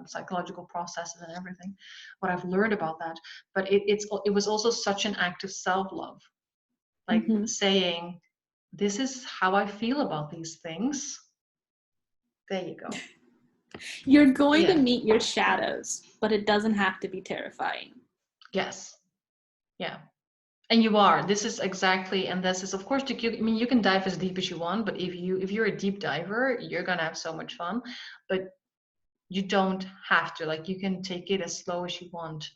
psychological processes and everything, what I've learned about that. But it was also such an act of self-love, like saying, this is how I feel about these things. There you go. You're going to meet your shadows, but it doesn't have to be terrifying. Yes. Yeah. And you are. This is exactly, and this is, of course, you can dive as deep as you want, but if you're a deep diver, you're gonna have so much fun. But you don't have to. Like, you can take it as slow as you want.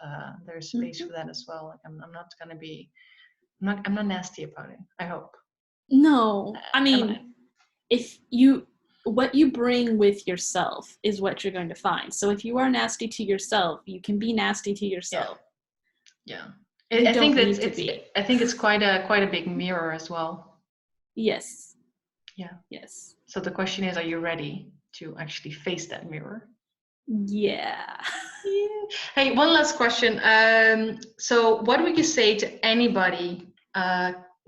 There's space for that as well. Like, I'm not gonna be, I'm not nasty about it, I hope. No, I mean, what you bring with yourself is what you're going to find. So if you are nasty to yourself, you can be nasty to yourself. Yeah. I think it's quite a big mirror as well. Yes. Yeah. Yes. So the question is, are you ready to actually face that mirror? Yeah. Hey, one last question. So what would you say to anybody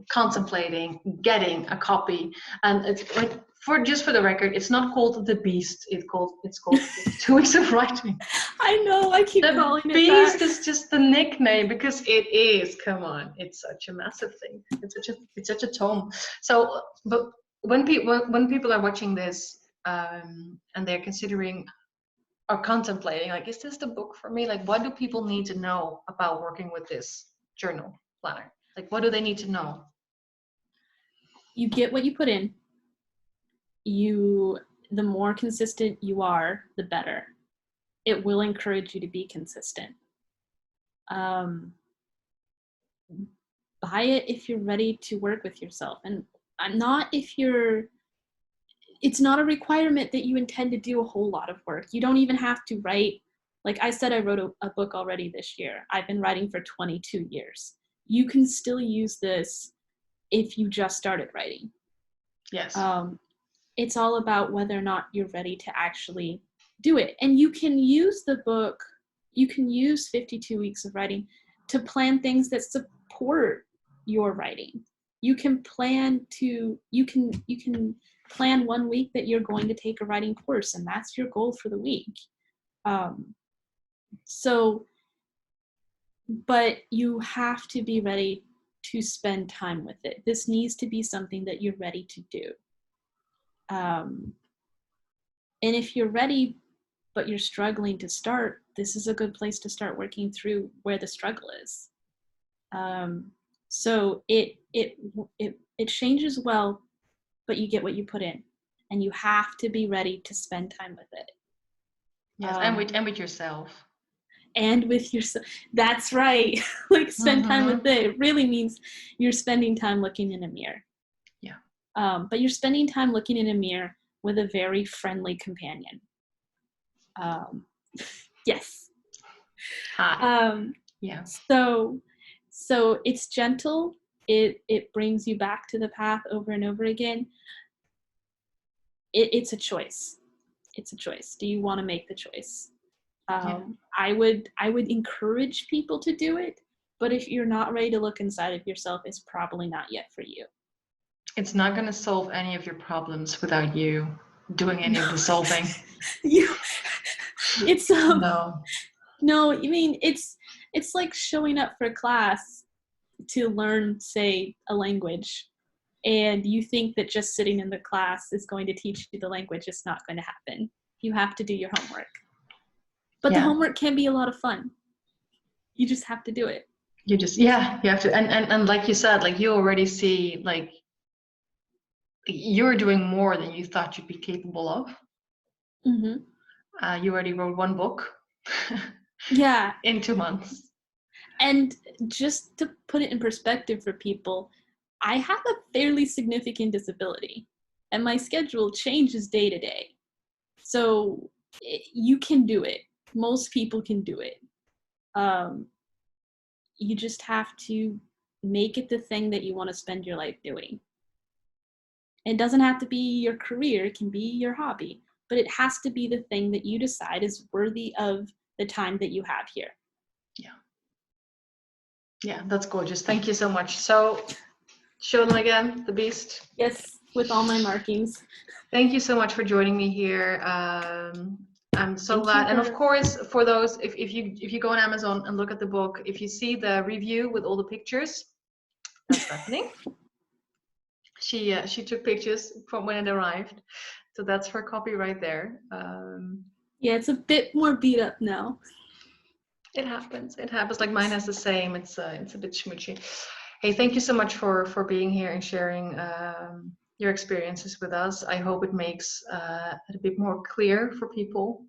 contemplating getting a copy? And it's like, for the record, it's not called The Beast. It's called 2 weeks of writing. I know, I keep calling it that. The Beast is just the nickname, because it is. Come on, it's such a massive thing. It's such a tome. So, but when people are watching this and they're considering or contemplating, like, is this the book for me? Like, what do people need to know about working with this journal planner? Like, what do they need to know? You get what you put in. The more consistent you are, the better. It will encourage you to be consistent. Buy it if you're ready to work with yourself, and not if you're. It's not a requirement that you intend to do a whole lot of work. You don't even have to write. Like I said, I wrote a book already this year. I've been writing for 22 years. You can still use this if you just started writing. Yes. It's all about whether or not you're ready to actually do it. And you can use the book, you can use 52 weeks of writing to plan things that support your writing. You can plan 1 week that you're going to take a writing course, and that's your goal for the week. But you have to be ready to spend time with it. This needs to be something that you're ready to do. And if you're ready, but you're struggling to start, this is a good place to start working through where the struggle is. So it changes well, but you get what you put in, and you have to be ready to spend time with it. Yes, and with yourself. And with yourself. That's right. Like, spend time with it. It really means you're spending time looking in a mirror. Yeah. But you're spending time looking in a mirror with a very friendly companion. Yes. Hi. Yeah. So it's gentle. It brings you back to the path over and over again. It's a choice. it's a choice. Do you want to make the choice? Yeah. I would encourage people to do it, but if you're not ready to look inside of yourself, it's probably not yet for you. It's not going to solve any of your problems without you doing any of the solving. It's No. no, I mean it's like showing up for class to learn, say, a language, and you think that just sitting in the class is going to teach you the language. It's not going to happen. You have to do your homework. But the homework can be a lot of fun. You just have to do it. You have to, and like you said, like you already see, like you're doing more than you thought you'd be capable of. You already wrote 1 book. Yeah. In 2 months. And just to put it in perspective for people, I have a fairly significant disability, and my schedule changes day to day. So you can do it. Most people can do it. You just have to make it the thing that you want to spend your life doing. It doesn't have to be your career, it can be your hobby, but it has to be the thing that you decide is worthy of the time that you have here. Yeah, that's gorgeous. Thank you so much. So, show them again, the beast. Yes, with all my markings. Thank you so much for joining me here. I'm so glad. And of course, for those, if you go on Amazon and look at the book, if you see the review with all the pictures, that's Bethany. She took pictures from when it arrived, so that's her copy right there. Yeah, it's a bit more beat up now. It happens. It happens. Like mine has the same. It's a bit smoochy. Hey, thank you so much for being here and sharing your experiences with us. I hope it makes it a bit more clear for people,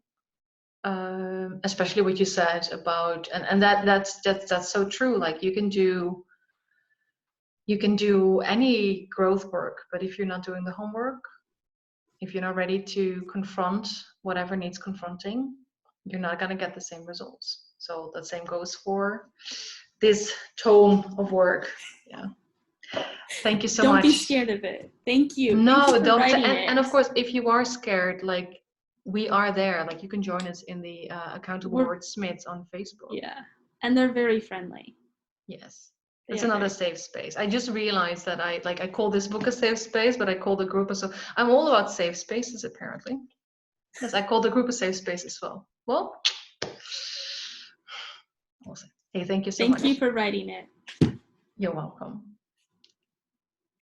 especially what you said about and that's so true. Like you can do any growth work, but if you're not doing the homework, if you're not ready to confront whatever needs confronting, you're not going to get the same results. So the same goes for this tome of work. Yeah. Thank you so much. Don't be scared of it. Thank you. No, Thank you for don't. writing And of course, if you are scared, like we are there. Like you can join us in the Accountable Wordsmiths on Facebook. Yeah, and they're very friendly. Yes. It's another safe space. I just realized that I call this book a safe space, but I call the group so I'm all about safe spaces apparently. Yes, I call the group a safe space as well. Well, awesome. Hey, thank you so much. Thank you for writing it. You're welcome.